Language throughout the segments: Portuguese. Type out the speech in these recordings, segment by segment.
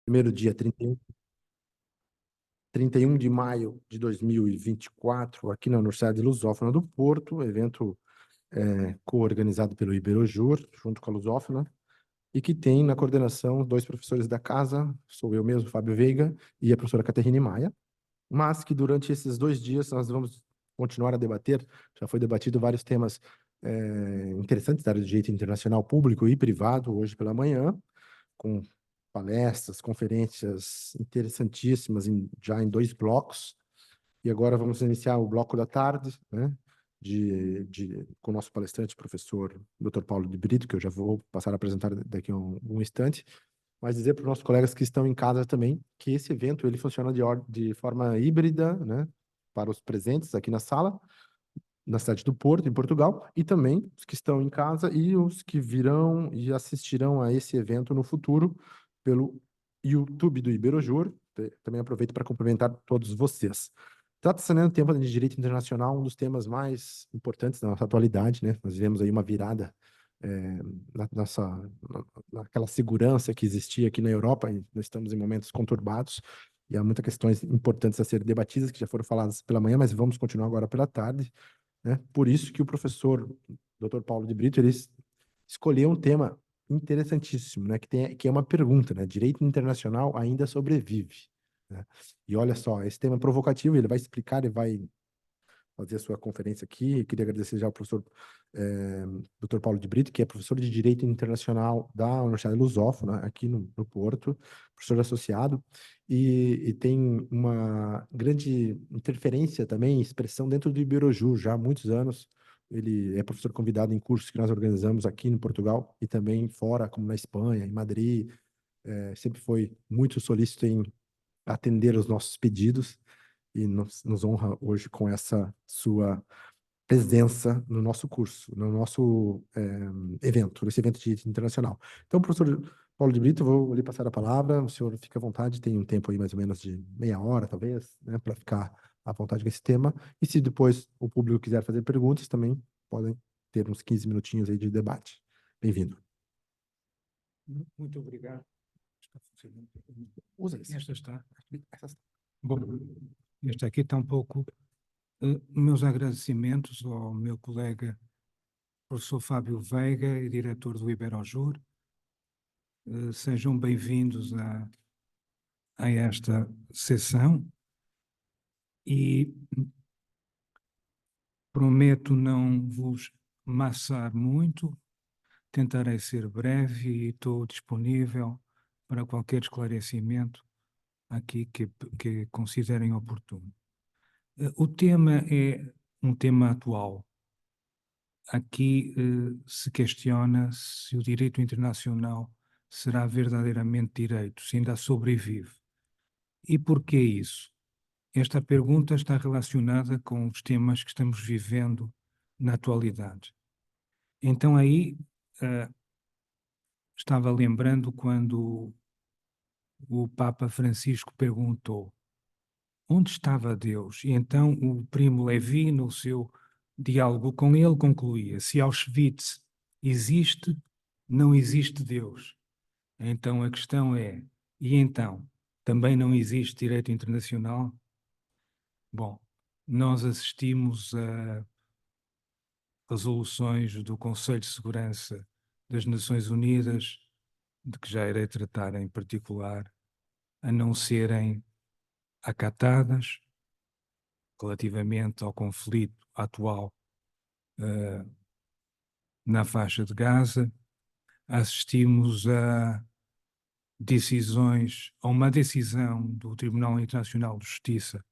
Primeiro dia, 31 de maio de 2024, aqui na Universidade Lusófona do Porto, evento co-organizado pelo Iberojur, junto com a Lusófona, e que tem na coordenação dois professores da casa, sou eu mesmo, Fábio Veiga, e a professora Caterine Maia, mas que durante esses 2 dias nós vamos continuar a debater, já foi debatido vários temas interessantes da área de direito internacional público e privado, hoje pela manhã, com palestras, conferências interessantíssimas, já em 2 blocos. E agora vamos iniciar o bloco da tarde, né, com o nosso palestrante, professor Dr. Paulo de Brito, que eu já vou passar a apresentar daqui a um instante, mas dizer para os nossos colegas que estão em casa também que esse evento ele funciona de forma híbrida, né, para os presentes aqui na sala, na cidade do Porto, em Portugal, e também os que estão em casa e os que virão e assistirão a esse evento no futuro pelo YouTube do Iberojur. Também aproveito para cumprimentar todos vocês. Trata-se, né, do tema de direito internacional, um dos temas mais importantes da nossa atualidade, né? Nós vivemos aí uma virada é, naquela segurança que existia aqui na Europa, e nós estamos em momentos conturbados, e há muitas questões importantes a serem debatidas, que já foram faladas pela manhã, mas vamos continuar agora pela tarde, né? Por isso que o professor Dr. Paulo de Brito, ele escolheu um tema interessantíssimo, né? Que é uma pergunta, né? Direito internacional ainda sobrevive, né? E olha só, esse tema é provocativo, ele vai explicar e vai fazer a sua conferência aqui. Eu queria agradecer já ao professor Dr. Paulo de Brito, que é professor de Direito Internacional da Universidade Lusófona, aqui no Porto, professor associado, e tem uma grande interferência também, expressão dentro do Iberojur, já há muitos anos. Ele é professor convidado em cursos que nós organizamos aqui no Portugal e também fora, como na Espanha, em Madrid. Sempre foi muito solícito em atender os nossos pedidos e nos honra hoje com essa sua presença no nosso curso, no nosso evento, nesse evento de direito internacional. Então, professor Paulo de Brito, vou lhe passar a palavra, o senhor fica à vontade, tem um tempo aí mais ou menos de meia hora, talvez, né, para ficar à vontade com esse tema, e se depois o público quiser fazer perguntas, também podem ter uns 15 minutinhos aí de debate. Bem-vindo. Muito obrigado. Está funcionando. Usa isso. Esta está. Essa está. Bom, esta aqui está um pouco. Meus agradecimentos ao meu colega, professor Fábio Veiga, e diretor do Iberojur. Sejam bem-vindos a esta sessão e prometo não vos maçar muito, tentarei ser breve e estou disponível para qualquer esclarecimento aqui que considerem oportuno. O tema é um tema atual. Aqui se questiona se o direito internacional será verdadeiramente direito, se ainda sobrevive. E por que isso? Esta pergunta está relacionada com os temas que estamos vivendo na atualidade. Então aí estava lembrando quando o Papa Francisco perguntou onde estava Deus? E então o primo Levi, no seu diálogo com ele, concluía: se Auschwitz existe, não existe Deus. Então a questão é: e então? Também não existe direito internacional? Bom, nós assistimos a resoluções do Conselho de Segurança das Nações Unidas, de que já irei tratar em particular, a não serem acatadas relativamente ao conflito atual na faixa de Gaza. Assistimos a uma decisão do Tribunal Internacional de Justiça,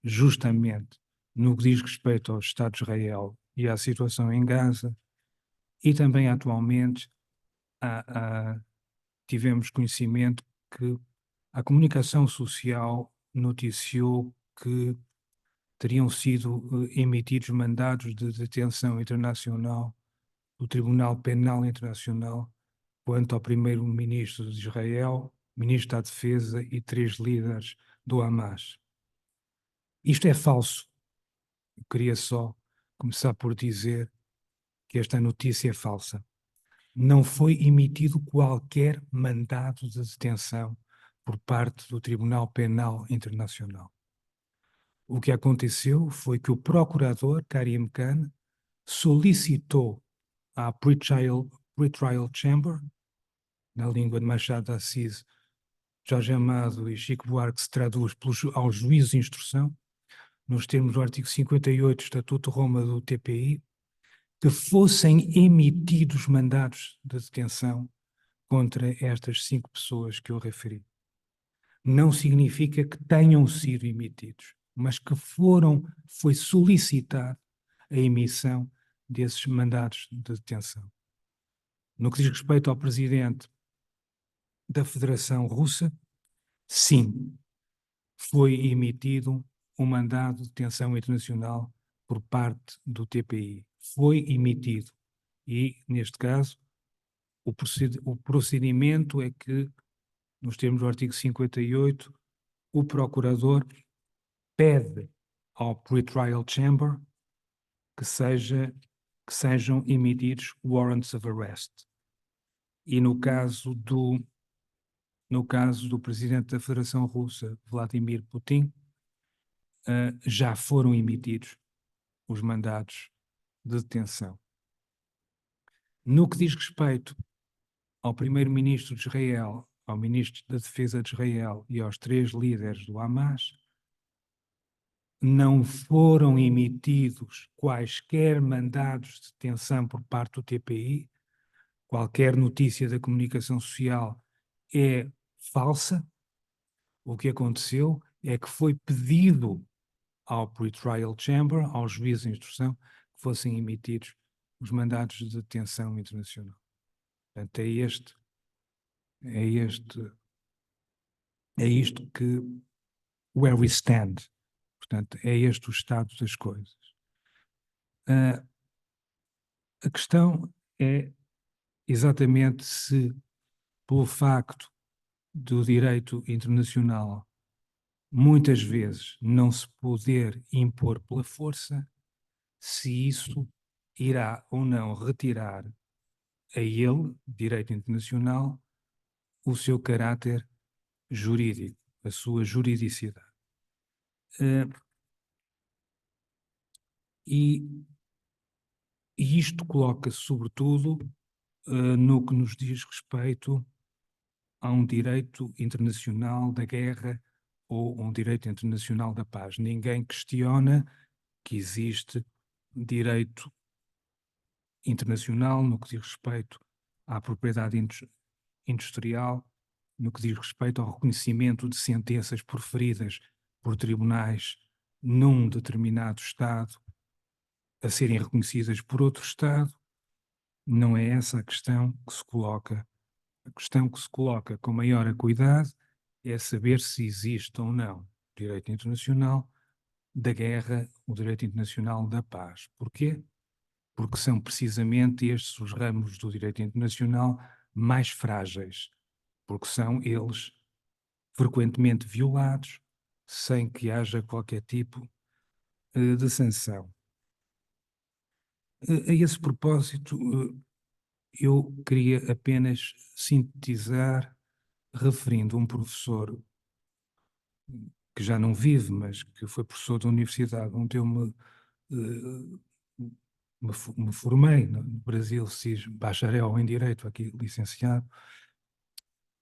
justamente no que diz respeito ao Estado de Israel e à situação em Gaza, e também atualmente tivemos conhecimento que a comunicação social noticiou que teriam sido emitidos mandados de detenção internacional do Tribunal Penal Internacional quanto ao primeiro-ministro de Israel, ministro da Defesa e 3 líderes do Hamas. Isto é falso. Eu queria só começar por dizer que esta notícia é falsa. Não foi emitido qualquer mandado de detenção por parte do Tribunal Penal Internacional. O que aconteceu foi que o procurador, Karim Khan, solicitou à Pretrial Chamber, na língua de Machado de Assis, Jorge Amado e Chico Buarque, se traduz aos juízes de instrução, nos termos do artigo 58 do Estatuto de Roma do TPI, que fossem emitidos mandados de detenção contra estas 5 pessoas que eu referi. Não significa que tenham sido emitidos, mas que foi solicitada a emissão desses mandados de detenção. No que diz respeito ao presidente da Federação Russa, sim, foi emitido um mandado de detenção internacional por parte do TPI. Foi emitido. E, neste caso, o procedimento é que, nos termos do artigo 58, o procurador pede ao Pretrial Chamber que sejam emitidos warrants of arrest. E no caso do presidente da Federação Russa, Vladimir Putin, já foram emitidos os mandados de detenção. No que diz respeito ao primeiro-ministro de Israel, ao ministro da Defesa de Israel e aos 3 líderes do Hamas, não foram emitidos quaisquer mandados de detenção por parte do TPI. Qualquer notícia da comunicação social é falsa. O que aconteceu é que foi pedido ao Pretrial Chamber, aos juízes de instrução, que fossem emitidos os mandados de detenção internacional. Portanto, é isto que where we stand. Portanto, é este o estado das coisas. A questão é exatamente se, pelo facto do direito internacional muitas vezes não se poder impor pela força, se isso irá ou não retirar a ele, direito internacional, o seu caráter jurídico, a sua juridicidade. E isto coloca sobretudo no que nos diz respeito a um direito internacional da guerra ou um direito internacional da paz. Ninguém questiona que existe direito internacional no que diz respeito à propriedade industrial, no que diz respeito ao reconhecimento de sentenças proferidas por tribunais num determinado Estado a serem reconhecidas por outro Estado. Não é essa a questão que se coloca. A questão que se coloca com maior acuidade é saber se existe ou não direito internacional da guerra, o direito internacional da paz. Porquê? Porque são precisamente estes os ramos do direito internacional mais frágeis, porque são eles frequentemente violados sem que haja qualquer tipo de sanção. A esse propósito, eu queria apenas sintetizar, referindo um professor que já não vive, mas que foi professor da universidade onde eu me formei no Brasil, fiz bacharel em Direito, aqui licenciado,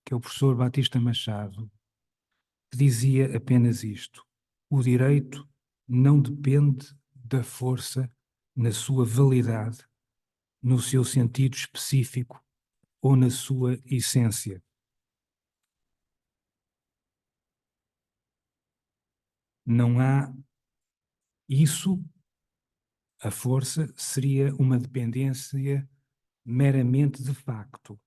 que é o professor Batista Machado, que dizia apenas isto: o direito não depende da força na sua validade, no seu sentido específico ou na sua essência. Não há isso, a força seria uma dependência meramente de facto,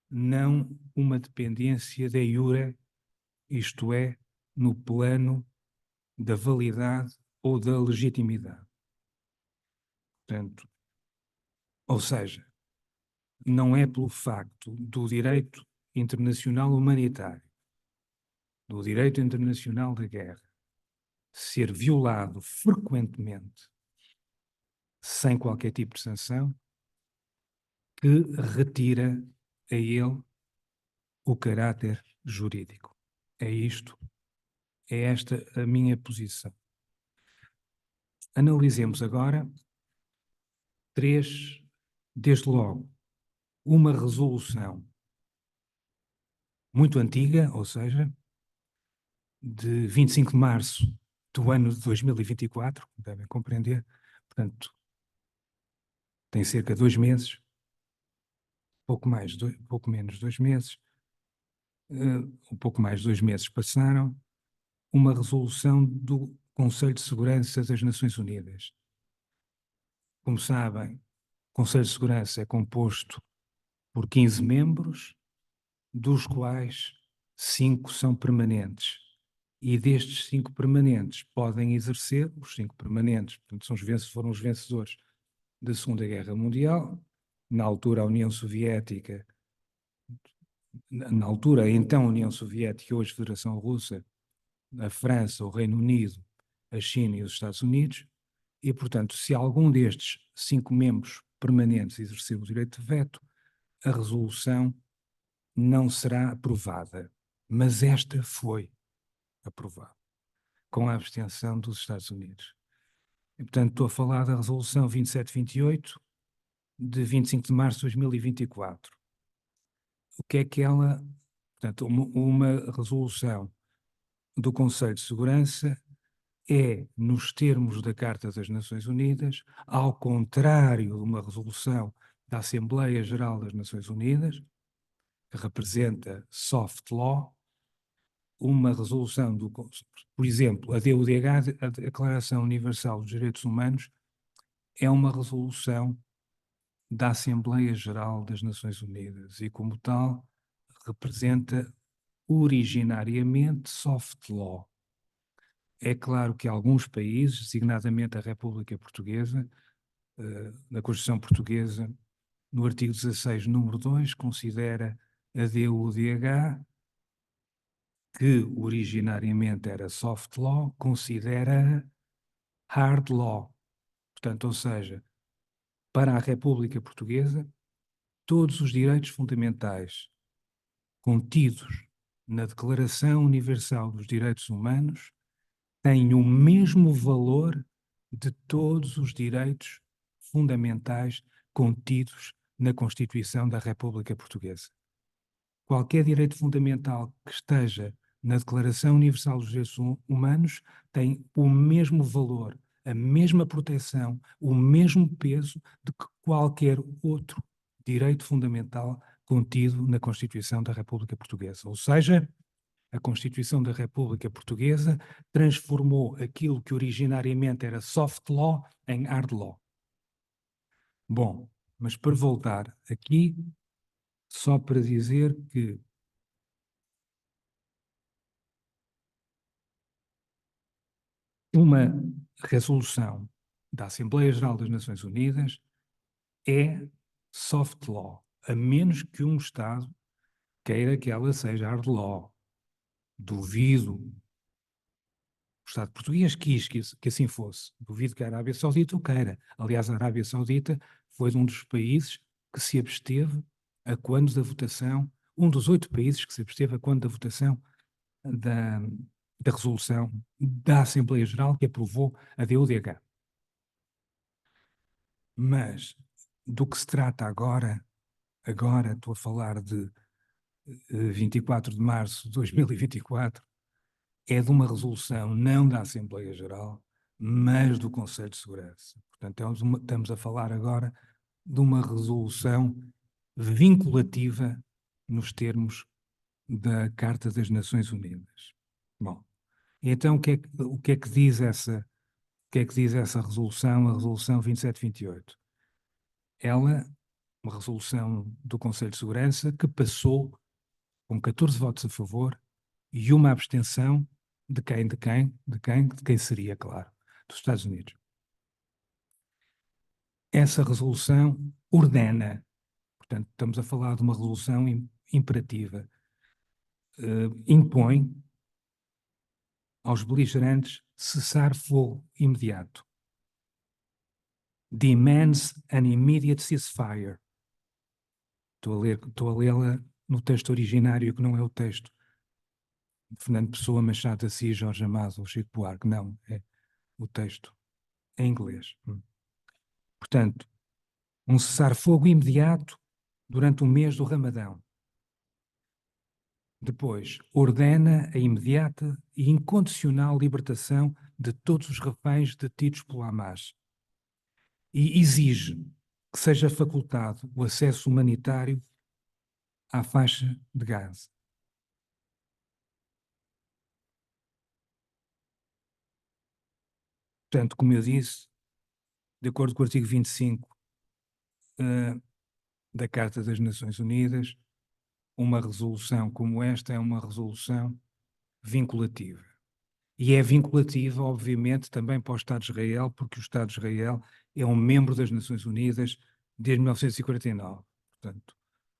não uma dependência de iure, isto é, no plano da validade ou da legitimidade. Portanto, ou seja, não é pelo facto do direito internacional humanitário, do direito internacional da guerra, ser violado frequentemente, sem qualquer tipo de sanção, que retira a ele o caráter jurídico. É isto, é esta a minha posição. Analisemos agora desde logo, uma resolução muito antiga, ou seja, de 25 de março do ano de 2024, como devem compreender, portanto, tem cerca de 2 meses, pouco menos de 2 meses, um pouco mais de 2 meses passaram, uma resolução do Conselho de Segurança das Nações Unidas. Como sabem, o Conselho de Segurança é composto por 15 membros, dos quais 5 são permanentes. E destes 5 permanentes podem exercer, os 5 permanentes, portanto, foram os vencedores da Segunda Guerra Mundial, na altura a União Soviética, na altura então a União Soviética, hoje Federação Russa, a França, o Reino Unido, a China e os Estados Unidos, e, portanto, se algum destes 5 membros permanentes exercer o direito de veto, a resolução não será aprovada. Mas esta foi aprovada, com a abstenção dos Estados Unidos. E, portanto, estou a falar da resolução 2728, de 25 de março de 2024. O que é que ela... Portanto, uma resolução do Conselho de Segurança é, nos termos da Carta das Nações Unidas, ao contrário de uma resolução da Assembleia Geral das Nações Unidas, que representa soft law, uma resolução por exemplo, a DUDH, a Declaração Universal dos Direitos Humanos, é uma resolução da Assembleia Geral das Nações Unidas e, como tal, representa originariamente soft law. É claro que alguns países, designadamente a República Portuguesa, na Constituição Portuguesa, no artigo 16, número 2, considera a DUDH, que originariamente era soft law, considera hard law. Portanto, ou seja, para a República Portuguesa, todos os direitos fundamentais contidos na Declaração Universal dos Direitos Humanos têm o mesmo valor de todos os direitos fundamentais contidos na Constituição da República Portuguesa. Qualquer direito fundamental que esteja na Declaração Universal dos Direitos Humanos tem o mesmo valor, a mesma proteção, o mesmo peso de que qualquer outro direito fundamental contido na Constituição da República Portuguesa. Ou seja, a Constituição da República Portuguesa transformou aquilo que originariamente era soft law em hard law. Bom, mas para voltar aqui, só para dizer que uma resolução da Assembleia Geral das Nações Unidas é soft law, a menos que um Estado queira que ela seja hard law. Duvido. O Estado português quis que assim fosse. Duvido que a Arábia Saudita o queira. Aliás, a Arábia Saudita foi um dos países que se absteve a quando da votação, um dos 8 países que se absteve a quando da votação da resolução da Assembleia Geral que aprovou a DUDH. Mas do que se trata agora estou a falar de 24 de março de 2024, é de uma resolução não da Assembleia Geral, mas do Conselho de Segurança. Portanto, estamos a falar agora de uma resolução vinculativa nos termos da Carta das Nações Unidas. Bom, então o que é que diz essa resolução, a resolução 2728? Ela, uma resolução do Conselho de Segurança que passou com 14 votos a favor e uma abstenção de quem seria, claro, dos Estados Unidos. Essa resolução ordena, portanto, estamos a falar de uma resolução imperativa, impõe aos beligerantes cessar fogo imediato. Demands an immediate ceasefire. Estou a lê-la no texto originário, que não é o texto Fernando Pessoa, Machado de Assis, Jorge Amado ou Chico Buarque. Não, é o texto em inglês. Portanto, um cessar-fogo imediato durante o mês do Ramadão. Depois, ordena a imediata e incondicional libertação de todos os reféns detidos pelo Hamas e exige que seja facultado o acesso humanitário à faixa de Gaza. Portanto, como eu disse, de acordo com o artigo 25 da Carta das Nações Unidas, uma resolução como esta é uma resolução vinculativa. E é vinculativa, obviamente, também para o Estado de Israel, porque o Estado de Israel é um membro das Nações Unidas desde 1949. Portanto,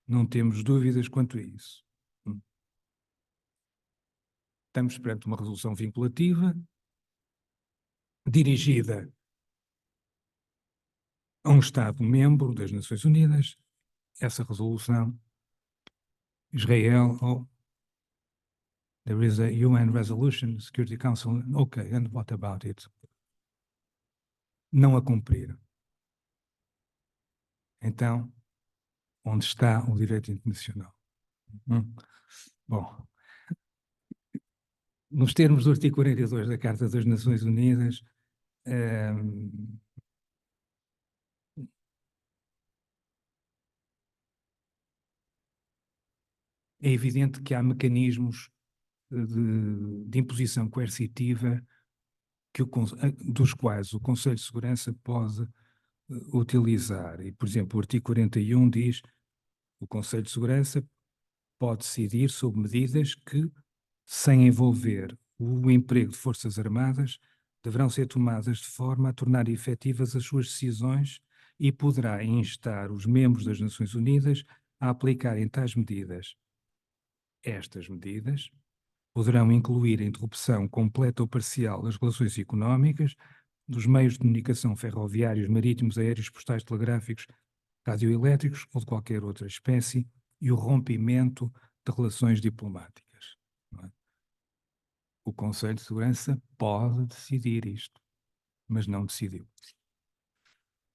não temos dúvidas quanto a isso. Estamos perante uma resolução vinculativa, dirigida a um Estado-membro das Nações Unidas. Essa resolução, Israel, there is a UN resolution, Security Council, okay, and what about it? Não a cumprir. Então, onde está o direito internacional? Bom, nos termos do artigo 42 da Carta das Nações Unidas, é evidente que há mecanismos de imposição coercitiva dos quais o Conselho de Segurança pode utilizar. E, por exemplo, o artigo 41 diz que o Conselho de Segurança pode decidir sobre medidas que, sem envolver o emprego de Forças Armadas, deverão ser tomadas de forma a tornar efetivas as suas decisões e poderá instar os membros das Nações Unidas a aplicarem tais medidas. Estas medidas poderão incluir a interrupção completa ou parcial das relações económicas, dos meios de comunicação ferroviários, marítimos, aéreos, postais, telegráficos, radioelétricos ou de qualquer outra espécie, e o rompimento de relações diplomáticas. Não é? O Conselho de Segurança pode decidir isto, mas não decidiu.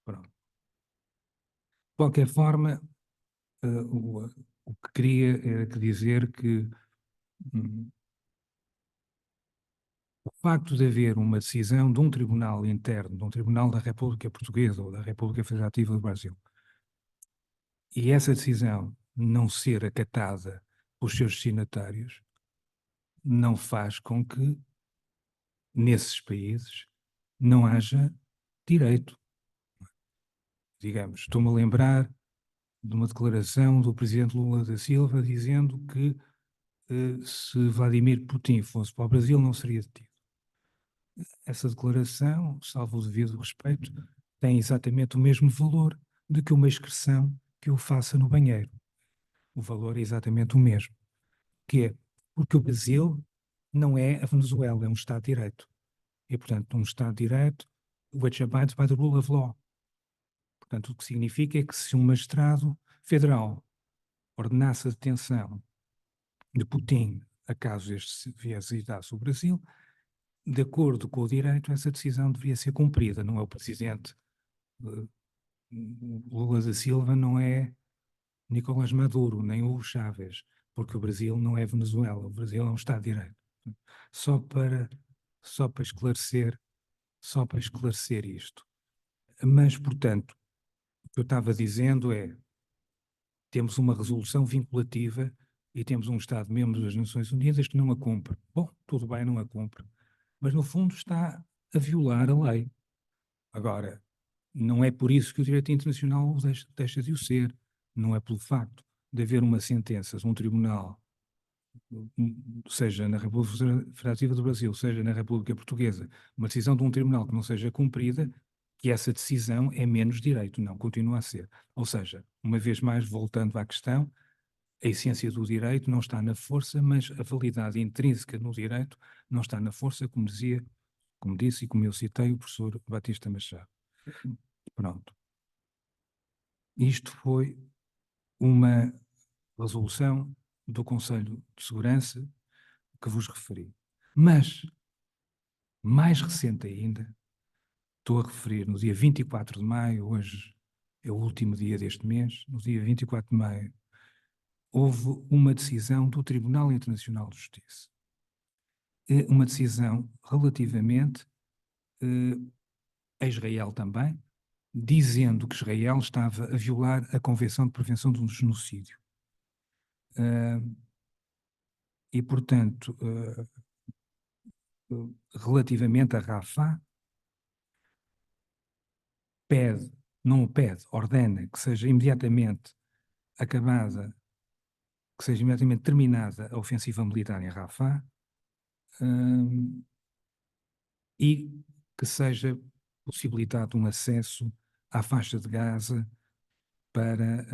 Pronto. De qualquer forma, o que queria era dizer que o facto de haver uma decisão de um tribunal interno, de um tribunal da República Portuguesa ou da República Federativa do Brasil, e essa decisão não ser acatada pelos seus destinatários, não faz com que, nesses países, não haja direito. Digamos, estou-me a lembrar de uma declaração do presidente Lula da Silva dizendo que se Vladimir Putin fosse para o Brasil não seria detido. Essa declaração, salvo o devido respeito, tem exatamente o mesmo valor do que uma excreção que eu faça no banheiro. O valor é exatamente o mesmo, que é porque o Brasil não é a Venezuela, é um Estado de Direito. E, portanto, um Estado de Direito, which abides by the rule of law. Portanto, o que significa é que se um magistrado federal ordenasse a detenção de Putin, a caso este viesse visitasse o Brasil, de acordo com o direito, essa decisão deveria ser cumprida. Não é o presidente Lula da Silva, não é Nicolás Maduro, nem Hugo Chávez, porque o Brasil não é Venezuela, o Brasil é um Estado de Direito. Só para esclarecer isto. Mas, portanto, o que eu estava dizendo é, temos uma resolução vinculativa e temos um Estado-membro das Nações Unidas que não a cumpre. Bom, tudo bem, não a cumpre. Mas, no fundo, está a violar a lei. Agora, não é por isso que o direito internacional deixa de o ser. Não é pelo facto de haver uma sentença de um tribunal, seja na República Federativa do Brasil, seja na República Portuguesa, uma decisão de um tribunal que não seja cumprida, que essa decisão é menos direito. Não, continua a ser. Ou seja, uma vez mais, voltando à questão, a essência do direito não está na força, mas a validade intrínseca no direito não está na força, como disse e como eu citei o professor Batista Machado. Pronto. Isto foi uma resolução do Conselho de Segurança que vos referi. Mas, mais recente ainda, estou a referir no dia 24 de maio, hoje é o último dia deste mês, no dia 24 de maio, houve uma decisão do Tribunal Internacional de Justiça. Uma decisão relativamente a Israel também, dizendo que Israel estava a violar a Convenção de Prevenção do Genocídio. E, portanto, relativamente a Rafah, ordena que seja imediatamente acabada, que seja imediatamente terminada a ofensiva militar em Rafah, e que seja possibilitado um acesso à faixa de Gaza para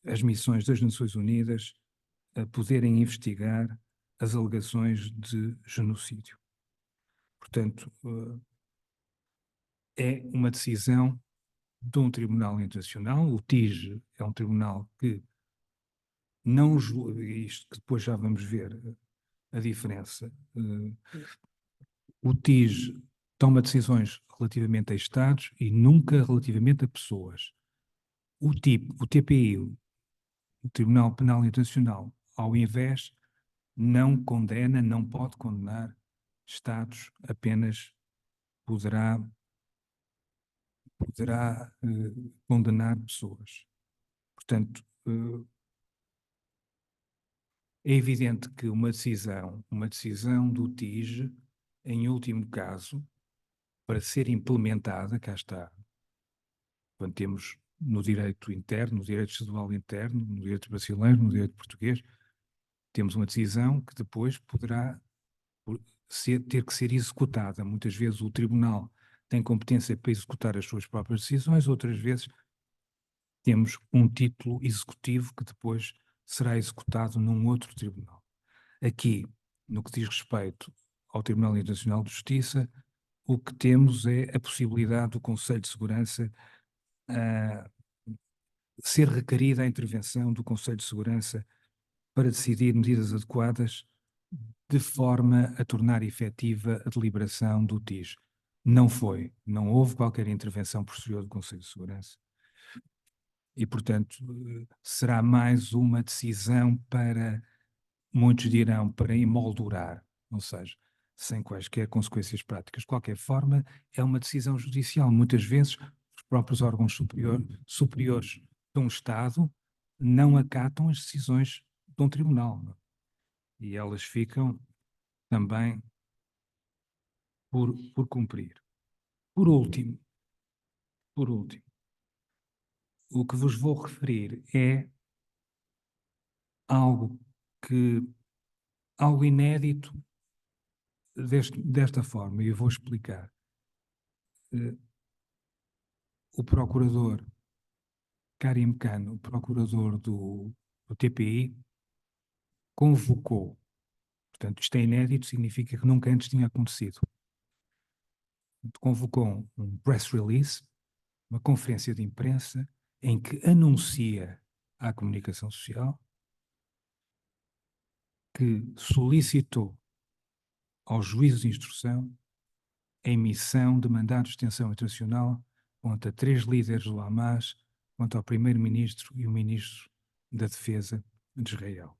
as missões das Nações Unidas poderem investigar as alegações de genocídio. Portanto, é uma decisão de um tribunal internacional. O TIJ é um tribunal que não julga, isto que depois já vamos ver a diferença. O TIJ toma decisões relativamente a Estados e nunca relativamente a pessoas. O TPI, o Tribunal Penal Internacional, ao invés, não condena, não pode condenar Estados, apenas poderá condenar pessoas. Portanto, é evidente que uma decisão do TIJ, em último caso, para ser implementada, cá está, quando temos no direito interno, no direito estadual interno, no direito brasileiro, no direito português, temos uma decisão que depois poderá ter que ser executada. Muitas vezes o tribunal tem competência para executar as suas próprias decisões, outras vezes temos um título executivo que depois será executado num outro tribunal. Aqui, no que diz respeito ao Tribunal Internacional de Justiça, o que temos é a possibilidade do Conselho de Segurança ser requerida a intervenção do Conselho de Segurança para decidir medidas adequadas de forma a tornar efetiva a deliberação do TIJ. Não houve qualquer intervenção posterior do Conselho de Segurança. E, portanto, será mais uma decisão para, muitos dirão, para emoldurar, ou seja, sem quaisquer consequências práticas. De qualquer forma, é uma decisão judicial. Muitas vezes, os próprios órgãos superiores de um Estado não acatam as decisões de um tribunal. Não? E elas ficam também por cumprir. Por último, o que vos vou referir é algo inédito desta forma, e eu vou explicar. O procurador Karim Khan, o procurador do TPI, convocou, portanto, isto é inédito, significa que nunca antes tinha acontecido, convocou um press release, uma conferência de imprensa, em que anuncia à comunicação social que solicitou aos juízes de instrução a emissão de mandados de detenção internacional contra 3 líderes do Hamas, contra o primeiro-ministro e o ministro da Defesa de Israel.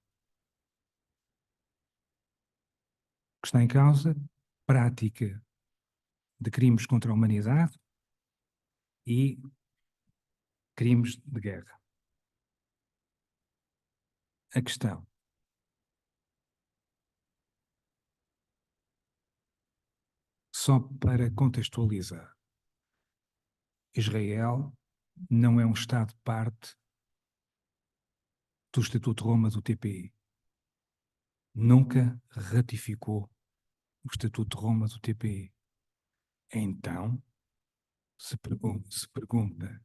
O que está em causa, prática de crimes contra a humanidade e crimes de guerra. A questão: só para contextualizar, Israel não é um Estado parte do Estatuto de Roma do TPI. Nunca ratificou o Estatuto de Roma do TPI. Então, se pergunta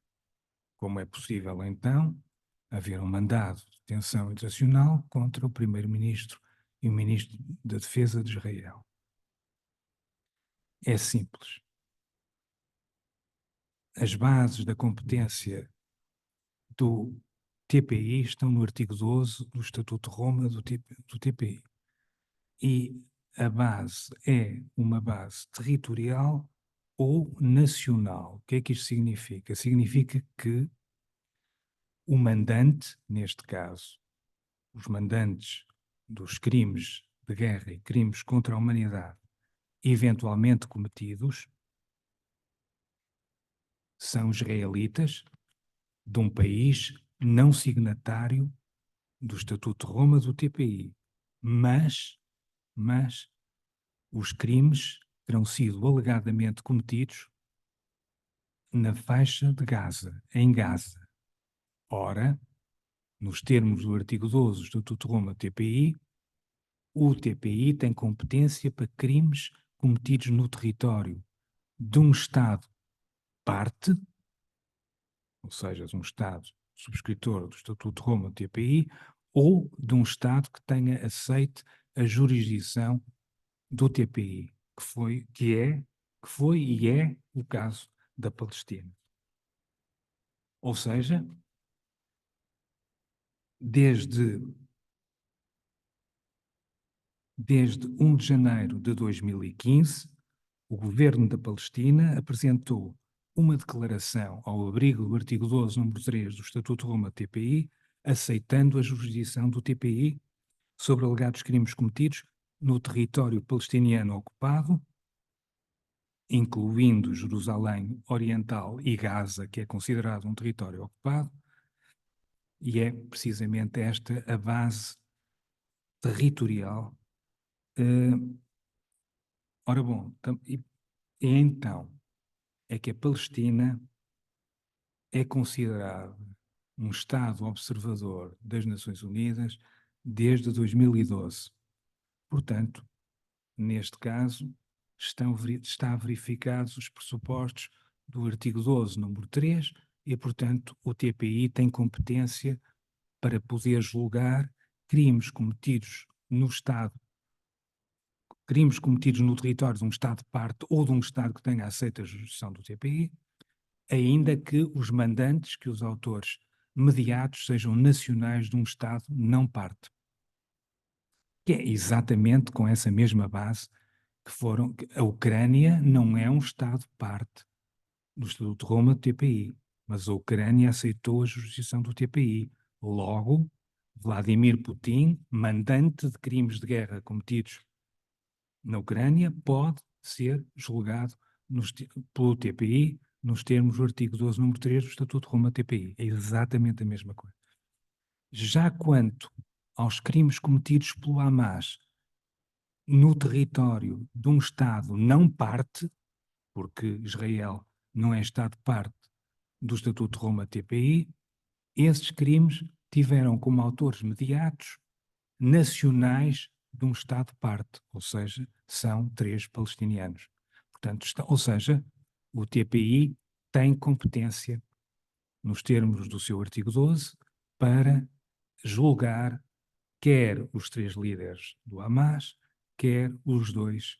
como é possível, então, haver um mandado de detenção internacional contra o primeiro-ministro e o ministro da Defesa de Israel. É simples. As bases da competência do TPI estão no artigo 12 do Estatuto de Roma do TPI. e a base é uma base territorial ou nacional. O que é que isto significa? Significa que o mandante, neste caso, os mandantes dos crimes de guerra e crimes contra a humanidade eventualmente cometidos são israelitas de um país não signatário do Estatuto de Roma do TPI, mas os crimes terão sido alegadamente cometidos na faixa de Gaza, em Gaza. Ora, nos termos do artigo 12 do Estatuto de Roma do TPI, o TPI tem competência para crimes cometidos no território de um Estado parte, ou seja, de um Estado subscritor do Estatuto de Roma do TPI, ou de um Estado que tenha aceite a jurisdição do TPI, que foi e é o caso da Palestina. Ou seja, desde 1 de janeiro de 2015, o governo da Palestina apresentou uma declaração ao abrigo do artigo 12, número 3 do Estatuto de Roma TPI, aceitando a jurisdição do TPI sobre alegados crimes cometidos no território palestiniano ocupado, incluindo Jerusalém Oriental e Gaza, que é considerado um território ocupado, e é precisamente esta a base territorial. Ora bom, e então é que a Palestina é considerada um Estado observador das Nações Unidas desde 2012. Portanto, neste caso, está verificados os pressupostos do artigo 12, número 3, e, portanto, o TPI tem competência para poder julgar crimes cometidos no Estado, crimes cometidos no território de um Estado parte ou de um Estado que tenha aceito a jurisdição do TPI, ainda que os mandantes, que os autores mediados sejam nacionais de um Estado não parte. Que é exatamente com essa mesma base que a Ucrânia não é um Estado parte do Estatuto de Roma do TPI, mas a Ucrânia aceitou a jurisdição do TPI. Logo, Vladimir Putin, mandante de crimes de guerra cometidos na Ucrânia, pode ser julgado pelo TPI nos termos do artigo 12, número 3 do Estatuto de Roma TPI. É exatamente a mesma coisa. Já quanto aos crimes cometidos pelo Hamas no território de um Estado não parte, porque Israel não é Estado parte do Estatuto de Roma TPI, esses crimes tiveram como autores mediatos nacionais de um Estado parte, ou seja, são 3 palestinianos. Portanto, ou seja, o TPI tem competência, nos termos do seu artigo 12, para julgar quer os 3 líderes do Hamas, quer os 2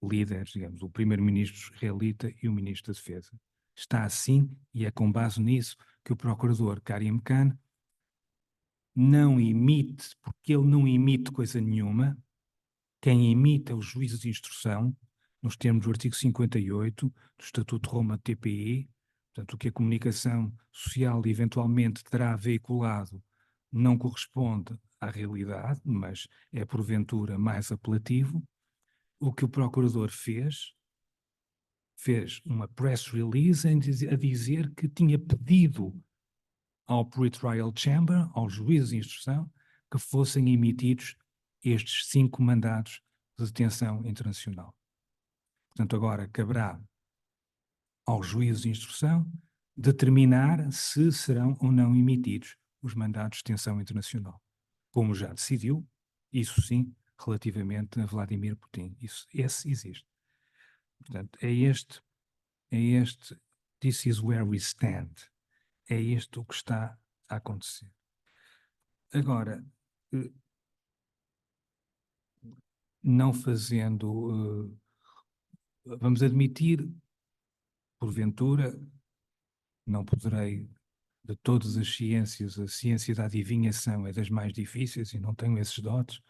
líderes, digamos, o primeiro-ministro israelita e o ministro da Defesa. Está assim, e é com base nisso que o procurador Karim Khan não emite, porque ele não emite coisa nenhuma. Quem emite é o juízo de instrução, nos termos do artigo 58 do Estatuto de Roma TPI, portanto, o que a comunicação social eventualmente terá veiculado não corresponde à realidade, mas é porventura mais apelativo. O que o procurador fez uma press release a dizer que tinha pedido ao Pre-Trial Chamber, ao juízo de instrução, que fossem emitidos estes 5 mandados de detenção internacional. Portanto, agora caberá ao juízo de instrução determinar se serão ou não emitidos os mandados de detenção internacional, como já decidiu, isso sim, relativamente a Vladimir Putin. Esse existe. Portanto, this is where we stand. É isto o que está a acontecer. Agora, não fazendo, vamos admitir, porventura, não poderei, de todas as ciências, a ciência da adivinhação é das mais difíceis e não tenho esses dotes,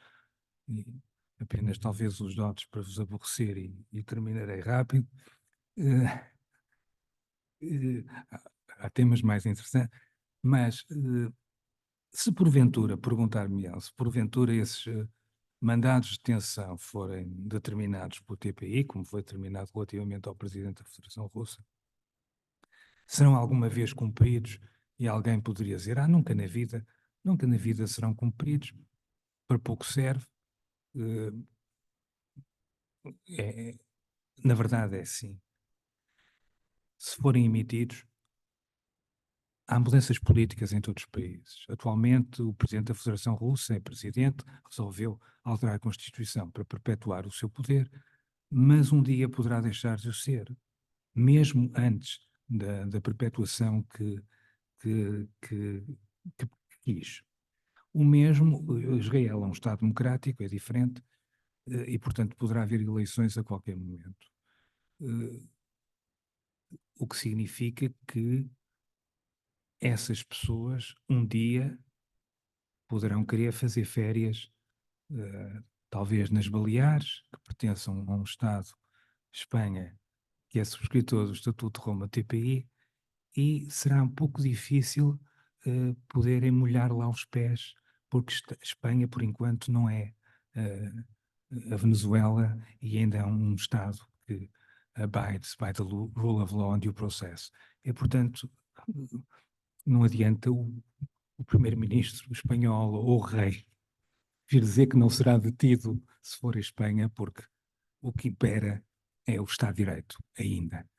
apenas talvez os dotes para vos aborrecer e terminarei rápido. Eh, há temas mais interessantes, mas se porventura, perguntar-me-ão, se porventura esses mandados de detenção forem determinados pelo TPI, como foi determinado relativamente ao Presidente da Federação Russa, serão alguma vez cumpridos? E alguém poderia dizer, nunca na vida serão cumpridos, para pouco serve. Na verdade é assim. Se forem emitidos, há mudanças políticas em todos os países. Atualmente, o Presidente da Federação Russa, é Presidente, resolveu alterar a Constituição para perpetuar o seu poder, mas um dia poderá deixar de o ser, mesmo antes da perpetuação que quis. O mesmo, Israel é um Estado democrático, é diferente, e, portanto, poderá haver eleições a qualquer momento. O que significa que essas pessoas, um dia, poderão querer fazer férias, talvez nas Baleares, que pertençam a um Estado, Espanha, que é subscritor do Estatuto de Roma TPI, e será um pouco difícil poderem molhar lá os pés, porque Espanha, por enquanto, não é a Venezuela e ainda é um Estado que abides by the rule of law and due process. E, portanto, não adianta o primeiro-ministro espanhol ou o rei vir dizer que não será detido se for a Espanha, porque o que impera é o Estado de Direito ainda.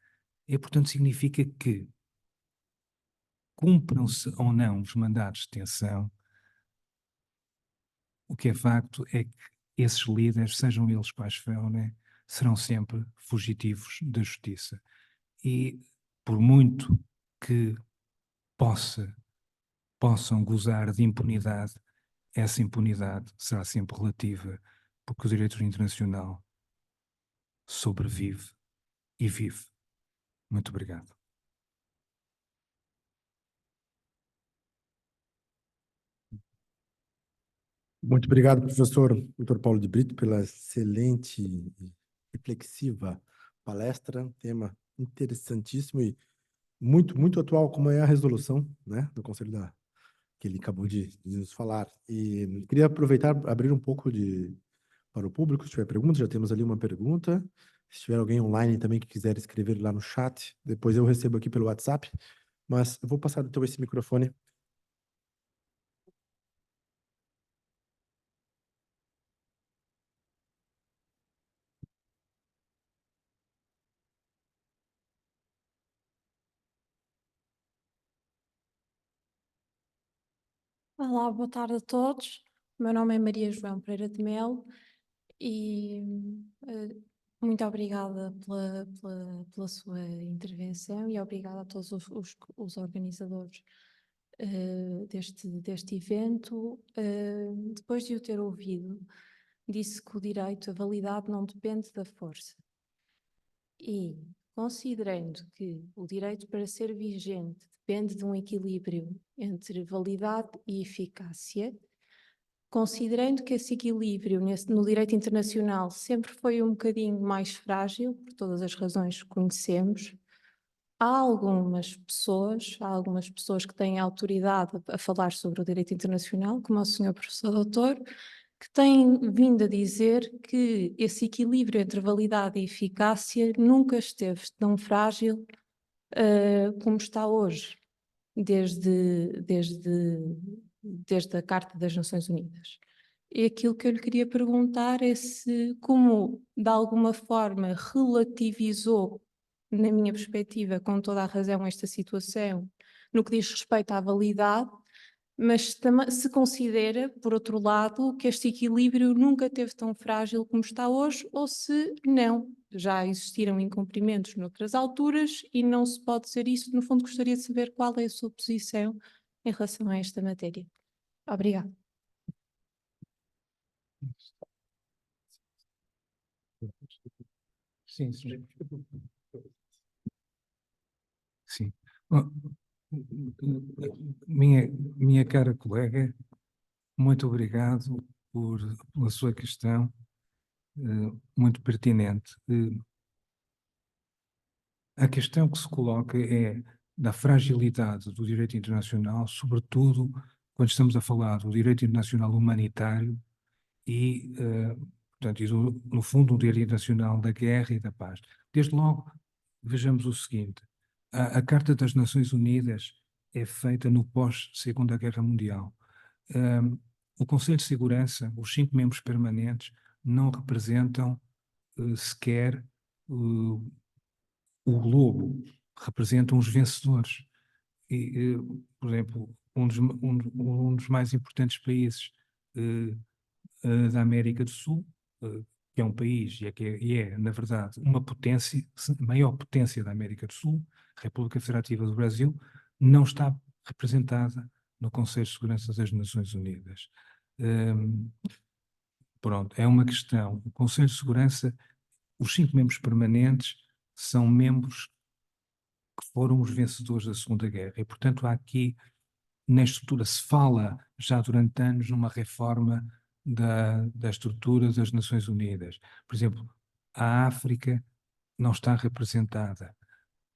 E, portanto, significa que cumpram-se ou não os mandados de detenção, o que é facto é que esses líderes, sejam eles quais forem, serão sempre fugitivos da justiça. E por muito que possam gozar de impunidade, essa impunidade será sempre relativa, porque o direito internacional sobrevive e vive. Muito obrigado. Muito obrigado, professor Dr. Paulo de Brito, pela excelente e reflexiva palestra, tema interessantíssimo e muito atual, como é a resolução, né, do Conselho que ele acabou de nos falar. E queria aproveitar, abrir um pouco para o público, se tiver perguntas, já temos ali uma pergunta. Se tiver alguém online também que quiser escrever lá no chat, depois eu recebo aqui pelo WhatsApp, mas eu vou passar então esse microfone. Olá, boa tarde a todos. O meu nome é Maria João Pereira de Melo e muito obrigada pela sua intervenção e obrigada a todos os organizadores deste evento. Depois de o ter ouvido, disse que o direito, a validade não depende da força. E, considerando que o direito para ser vigente depende de um equilíbrio entre validade e eficácia, considerando que esse equilíbrio no direito internacional sempre foi um bocadinho mais frágil, por todas as razões que conhecemos, há algumas pessoas que têm autoridade a falar sobre o direito internacional, como o senhor professor doutor, que têm vindo a dizer que esse equilíbrio entre validade e eficácia nunca esteve tão frágil como está hoje, desde a Carta das Nações Unidas. E aquilo que eu lhe queria perguntar é se, como de alguma forma relativizou, na minha perspectiva, com toda a razão, esta situação, no que diz respeito à validade, mas se considera, por outro lado, que este equilíbrio nunca esteve tão frágil como está hoje, ou se não, já existiram incumprimentos noutras alturas e não se pode dizer isso. No fundo, gostaria de saber qual é a sua posição em relação a esta matéria. Obrigada. Sim, sim. Sim. Bom, minha cara colega, muito obrigado pela sua questão. muito pertinente. A questão que se coloca é da fragilidade do direito internacional, sobretudo quando estamos a falar do direito internacional humanitário e, portanto, no fundo, o direito internacional da guerra e da paz. Desde logo, vejamos o seguinte: a Carta das Nações Unidas é feita no pós-Segunda Guerra Mundial. O Conselho de Segurança, os 5 membros permanentes, não representam sequer o globo, representam os vencedores. E, por exemplo, um dos mais importantes países da América do Sul, que é um país e é, na verdade, uma potência, a maior potência da América do Sul, a República Federativa do Brasil, não está representada no Conselho de Segurança das Nações Unidas. Pronto, é uma questão. O Conselho de Segurança, os 5 membros permanentes são membros que foram os vencedores da Segunda Guerra. E, portanto, há aqui, na estrutura, se fala já durante anos numa reforma da estrutura das Nações Unidas. Por exemplo, a África não está representada.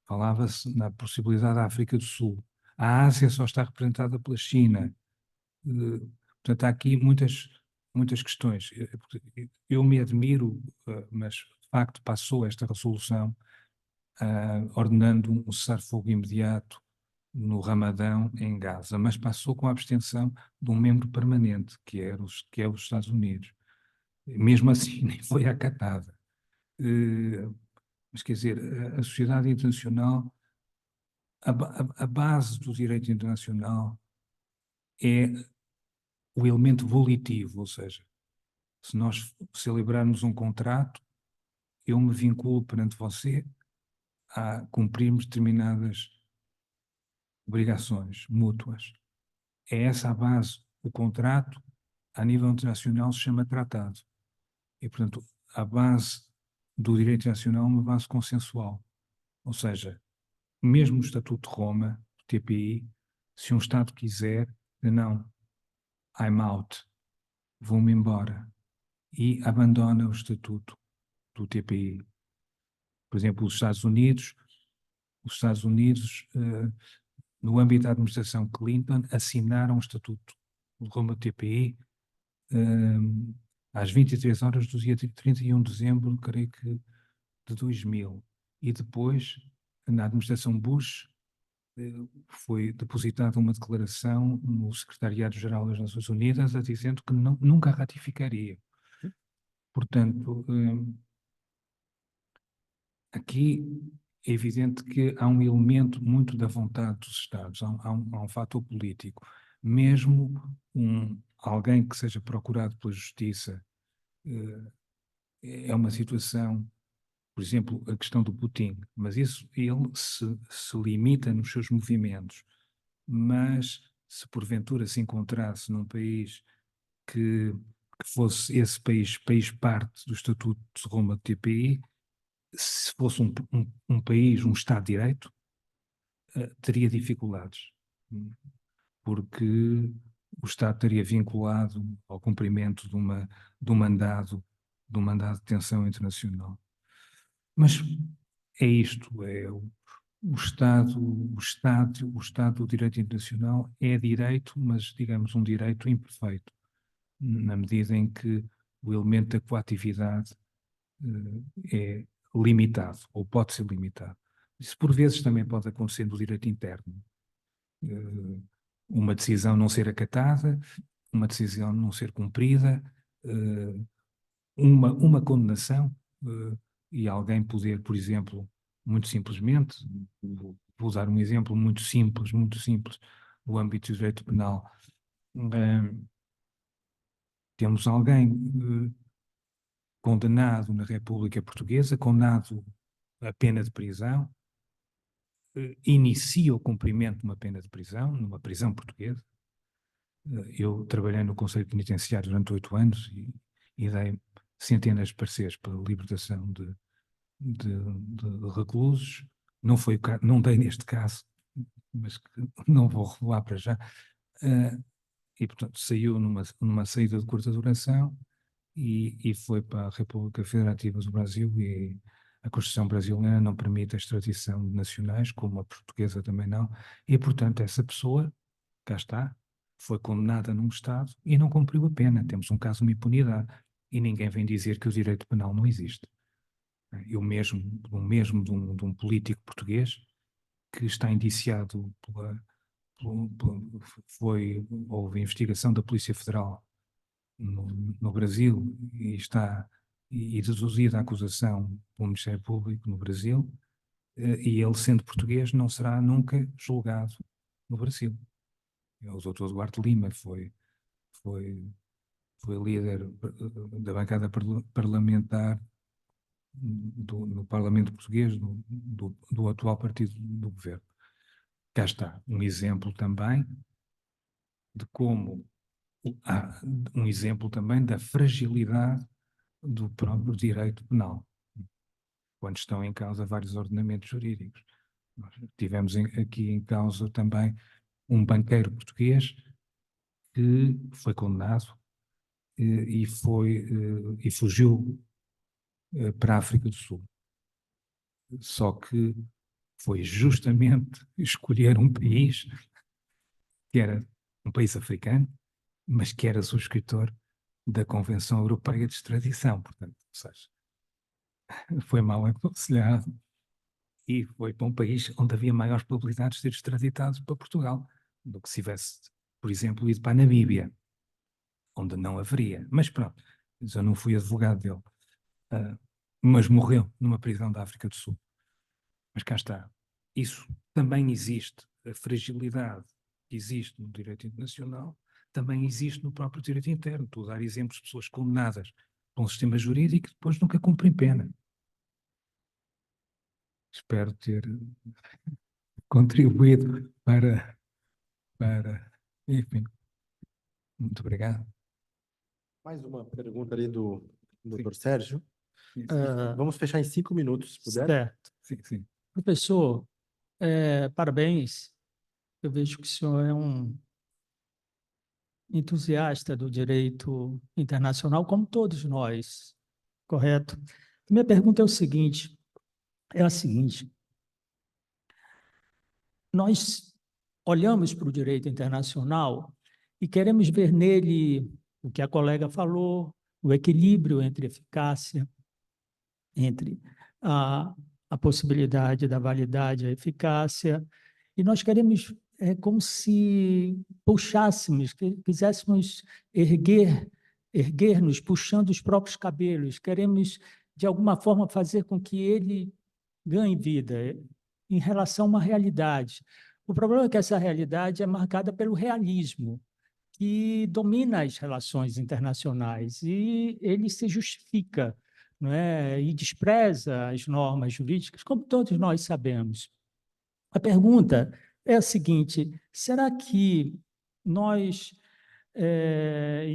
Falava-se na possibilidade da África do Sul. A Ásia só está representada pela China. Portanto, há aqui muitas questões. Eu me admiro, mas de facto passou esta resolução ordenando um cessar-fogo imediato no Ramadão em Gaza, mas passou com a abstenção de um membro permanente, que é os Estados Unidos. Mesmo assim, nem foi acatada. Mas quer dizer, a sociedade internacional, a base do direito internacional é o elemento volitivo, ou seja, se nós celebrarmos um contrato, eu me vinculo perante você a cumprirmos determinadas obrigações mútuas. É essa a base. O contrato, a nível internacional, se chama tratado. E, portanto, a base do direito internacional é uma base consensual. Ou seja, mesmo o Estatuto de Roma, o TPI, se um Estado quiser, não, I'm out, vou-me embora, e abandona o Estatuto do TPI. Por exemplo, os Estados Unidos, no âmbito da administração Clinton, assinaram o Estatuto de Roma do TPI às 23 horas do dia 31 de dezembro, creio que, de 2000. E depois, na administração Bush, foi depositada uma declaração no Secretariado-Geral das Nações Unidas dizendo que nunca ratificaria. Portanto, aqui é evidente que há um elemento muito da vontade dos Estados, há um fator político. Mesmo alguém que seja procurado pela Justiça, é uma situação, por exemplo, a questão do Putin, mas isso ele se limita nos seus movimentos. Mas se porventura se encontrasse num país que fosse esse país parte do Estatuto de Roma do TPI, se fosse um país, um Estado de Direito, teria dificuldades, porque o Estado estaria vinculado ao cumprimento de um mandado de detenção internacional. Mas é isto, o Estado do direito internacional é direito, mas, digamos, um direito imperfeito, na medida em que o elemento da coatividade é limitado, ou pode ser limitado. Isso, por vezes, também pode acontecer no direito interno. Uma decisão não ser acatada, uma decisão não ser cumprida, uma condenação, e alguém poder, por exemplo, muito simplesmente, vou usar um exemplo muito simples, no âmbito do direito penal. Temos alguém condenado na República Portuguesa, condenado a pena de prisão, inicia o cumprimento de uma pena de prisão, numa prisão portuguesa. Eu trabalhei no Conselho Penitenciário durante 8 anos e dei centenas de pareceres para a libertação de reclusos. Não foi o caso, não dei neste caso, mas que não vou revelar para já. E, portanto, saiu numa saída de curta duração e foi para a República Federativa do Brasil, e a Constituição brasileira não permite a extradição de nacionais, como a portuguesa também não, e, portanto, essa pessoa, cá está, foi condenada num Estado e não cumpriu a pena. Temos um caso de uma impunidade, e ninguém vem dizer que o direito penal não existe. E o mesmo de um político português que está indiciado houve investigação da Polícia Federal no Brasil e deduzida a acusação pelo Ministério Público no Brasil, e ele, sendo português, não será nunca julgado no Brasil. O doutor Duarte Lima foi líder da bancada parlamentar no Parlamento Português, do atual partido do governo. Cá está um exemplo também de como um exemplo também da fragilidade do próprio direito penal, quando estão em causa vários ordenamentos jurídicos. Nós tivemos aqui em causa também um banqueiro português que foi condenado e fugiu para a África do Sul. Só que foi justamente escolher um país que era um país africano, mas que era subscritor da Convenção Europeia de Extradição, portanto, ou seja, foi mal aconselhado e foi para um país onde havia maiores probabilidades de ser extraditado para Portugal do que se tivesse, por exemplo, ido para a Namíbia, onde não haveria. Mas pronto, eu não fui advogado dele, mas morreu numa prisão da África do Sul. Mas cá está. Isso também existe, a fragilidade que existe no direito internacional também existe no próprio direito interno. Estou a dar exemplos de pessoas condenadas por um sistema jurídico que depois nunca cumprem pena. Espero ter contribuído para... Enfim, muito obrigado. Mais uma pergunta ali do Dr. Sérgio. Sim, Vamos fechar em 5 minutos, se puder. Certo. sim. Professor, parabéns. Eu vejo que o senhor é um entusiasta do direito internacional, como todos nós, correto? Minha pergunta é a seguinte: nós olhamos para o direito internacional e queremos ver nele o que a colega falou, o equilíbrio entre eficácia, entre a possibilidade da validade e a eficácia, e nós queremos, como se puxássemos, quiséssemos erguer-nos, puxando os próprios cabelos, queremos, de alguma forma, fazer com que ele ganhe vida em relação a uma realidade. O problema é que essa realidade é marcada pelo realismo, que domina as relações internacionais, e ele se justifica, não é? E despreza as normas jurídicas, como todos nós sabemos. A pergunta é a seguinte: será que nós, é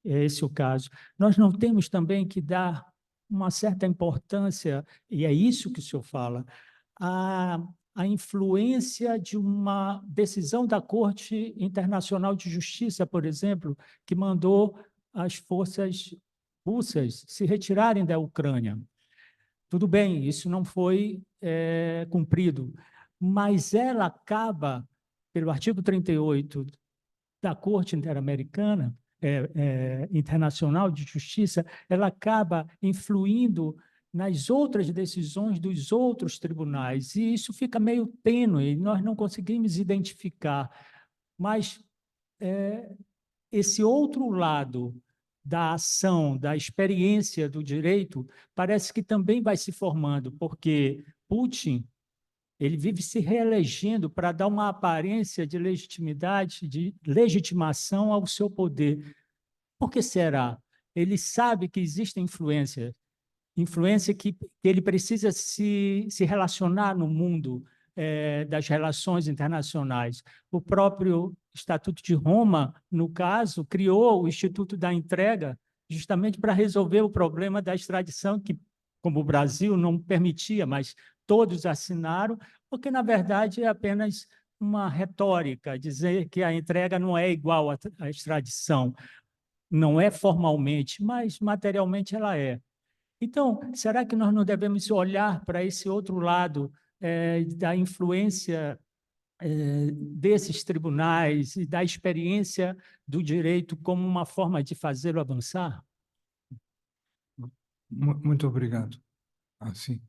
esse o caso, nós não temos também que dar uma certa importância, e é isso que o senhor fala, a influência de uma decisão da Corte Internacional de Justiça, por exemplo, que mandou as forças russas se retirarem da Ucrânia? Tudo bem, isso não foi cumprido, mas ela acaba, pelo artigo 38 da Corte Interamericana, Internacional de Justiça, ela acaba influindo nas outras decisões dos outros tribunais, e isso fica meio tênue, nós não conseguimos identificar. Mas esse outro lado da ação, da experiência do direito, parece que também vai se formando, porque Putin, ele vive se reelegendo para dar uma aparência de legitimidade, de legitimação ao seu poder. Por que será? Ele sabe que existe influência que ele precisa se relacionar no mundo das relações internacionais. O próprio Estatuto de Roma, no caso, criou o Instituto da Entrega justamente para resolver o problema da extradição, que, como o Brasil não permitia, mas todos assinaram, porque, na verdade, é apenas uma retórica, dizer que a entrega não é igual à extradição. Não é formalmente, mas materialmente ela é. Então, será que nós não devemos olhar para esse outro lado da influência desses tribunais e da experiência do direito como uma forma de fazê-lo avançar? Muito obrigado. Sim.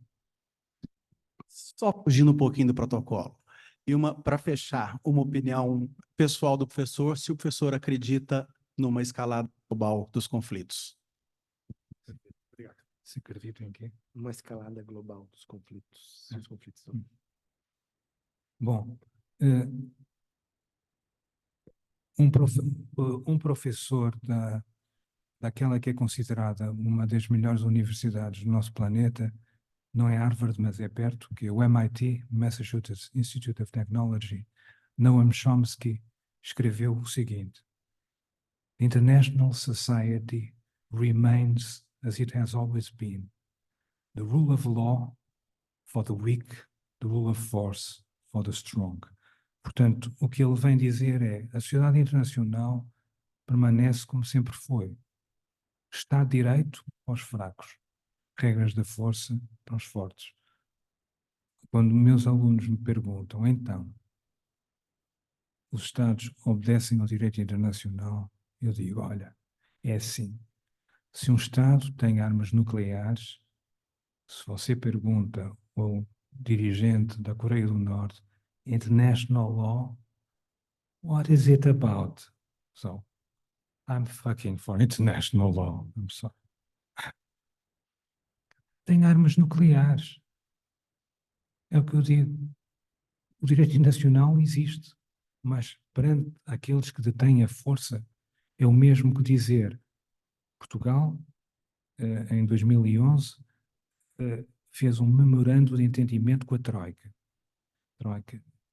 Só fugindo um pouquinho do protocolo. E para fechar, uma opinião pessoal do professor, se o professor acredita numa escalada global dos conflitos. Obrigado. Você acredita em quê? Uma escalada global dos conflitos. Se os conflitos são... Bom, um professor daquela que é considerada uma das melhores universidades do nosso planeta, não é Harvard, mas é perto, que é o MIT, Massachusetts Institute of Technology, Noam Chomsky, escreveu o seguinte: International society remains as it has always been. The rule of law for the weak, the rule of force for the strong. Portanto, o que ele vem dizer é: a sociedade internacional permanece como sempre foi. Estado de Direito para os fracos, regras da força para os fortes. Quando meus alunos me perguntam, então, os Estados obedecem ao direito internacional, eu digo, olha, é assim. Se um Estado tem armas nucleares, se você pergunta ao dirigente da Coreia do Norte, international law, what is it about? So, I'm fucking for international law. I'm sorry. Tem armas nucleares. É o que eu digo. O direito internacional existe, mas perante aqueles que detêm a força, é o mesmo que dizer Portugal, em 2011, fez um memorando de entendimento com a Troika.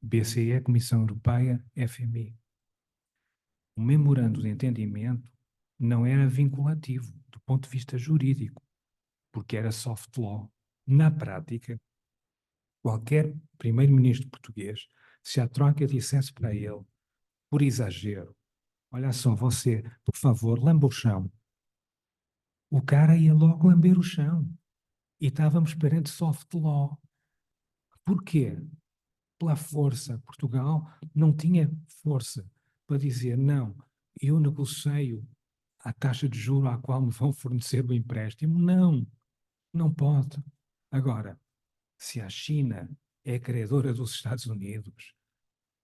BCE, Comissão Europeia, FMI. O memorando de entendimento não era vinculativo do ponto de vista jurídico, porque era soft law. Na prática, qualquer primeiro-ministro português, se a Troika dissesse para ele, por exagero, olha só, você, por favor, lamba o chão. O cara ia logo lamber o chão. E estávamos perante soft law. Porquê? Pela força. Portugal não tinha força para dizer, não, eu negocio a taxa de juros à qual me vão fornecer o empréstimo. Não, não pode. Agora, se a China é credora dos Estados Unidos,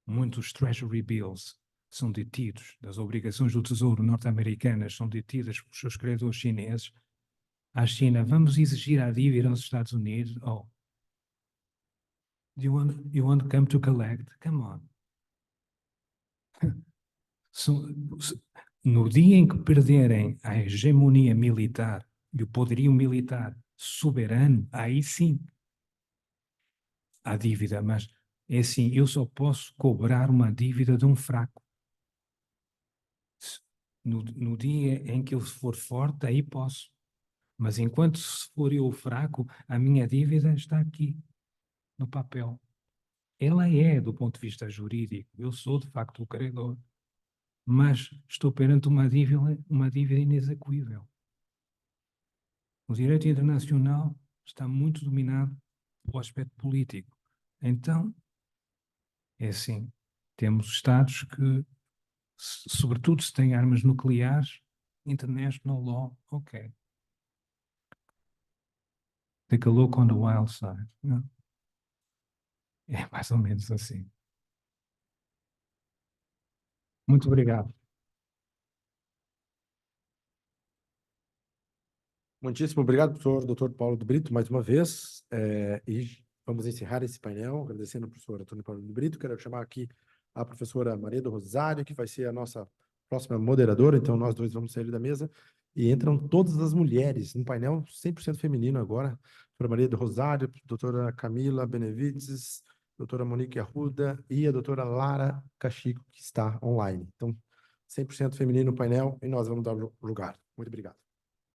muitos Treasury Bills são detidos, das obrigações do Tesouro norte-americanas são detidas pelos seus credores chineses, à China, vamos exigir a dívida aos Estados Unidos? Oh, you want to come to collect? Come on. No dia em que perderem a hegemonia militar e o poderio militar soberano, aí sim há dívida, mas é assim, eu só posso cobrar uma dívida de um fraco. No dia em que eu for forte, aí posso. Mas enquanto se for eu fraco, a minha dívida está aqui, no papel. Ela é, do ponto de vista jurídico, eu sou de facto o credor, mas estou perante uma dívida inexequível. O direito internacional está muito dominado pelo aspecto político. Então, é assim, temos Estados que, sobretudo se têm armas nucleares, international law, ok. Take a look on the wild side. Não? É mais ou menos assim. Muito obrigado. Muitíssimo obrigado, professor Dr. Paulo de Brito, mais uma vez. E vamos encerrar esse painel, agradecendo ao professor Antônio Paulo de Brito. Quero chamar aqui a professora Maria do Rosário, que vai ser a nossa próxima moderadora. Então, nós dois vamos sair da mesa. E entram todas as mulheres, no painel 100% feminino agora. A doutora Maria do Rosário, a doutora Camila Benevides, a doutora Monique Arruda e a doutora Lara Cachico, que está online. Então, 100% feminino no painel e nós vamos dar lugar. Muito obrigado.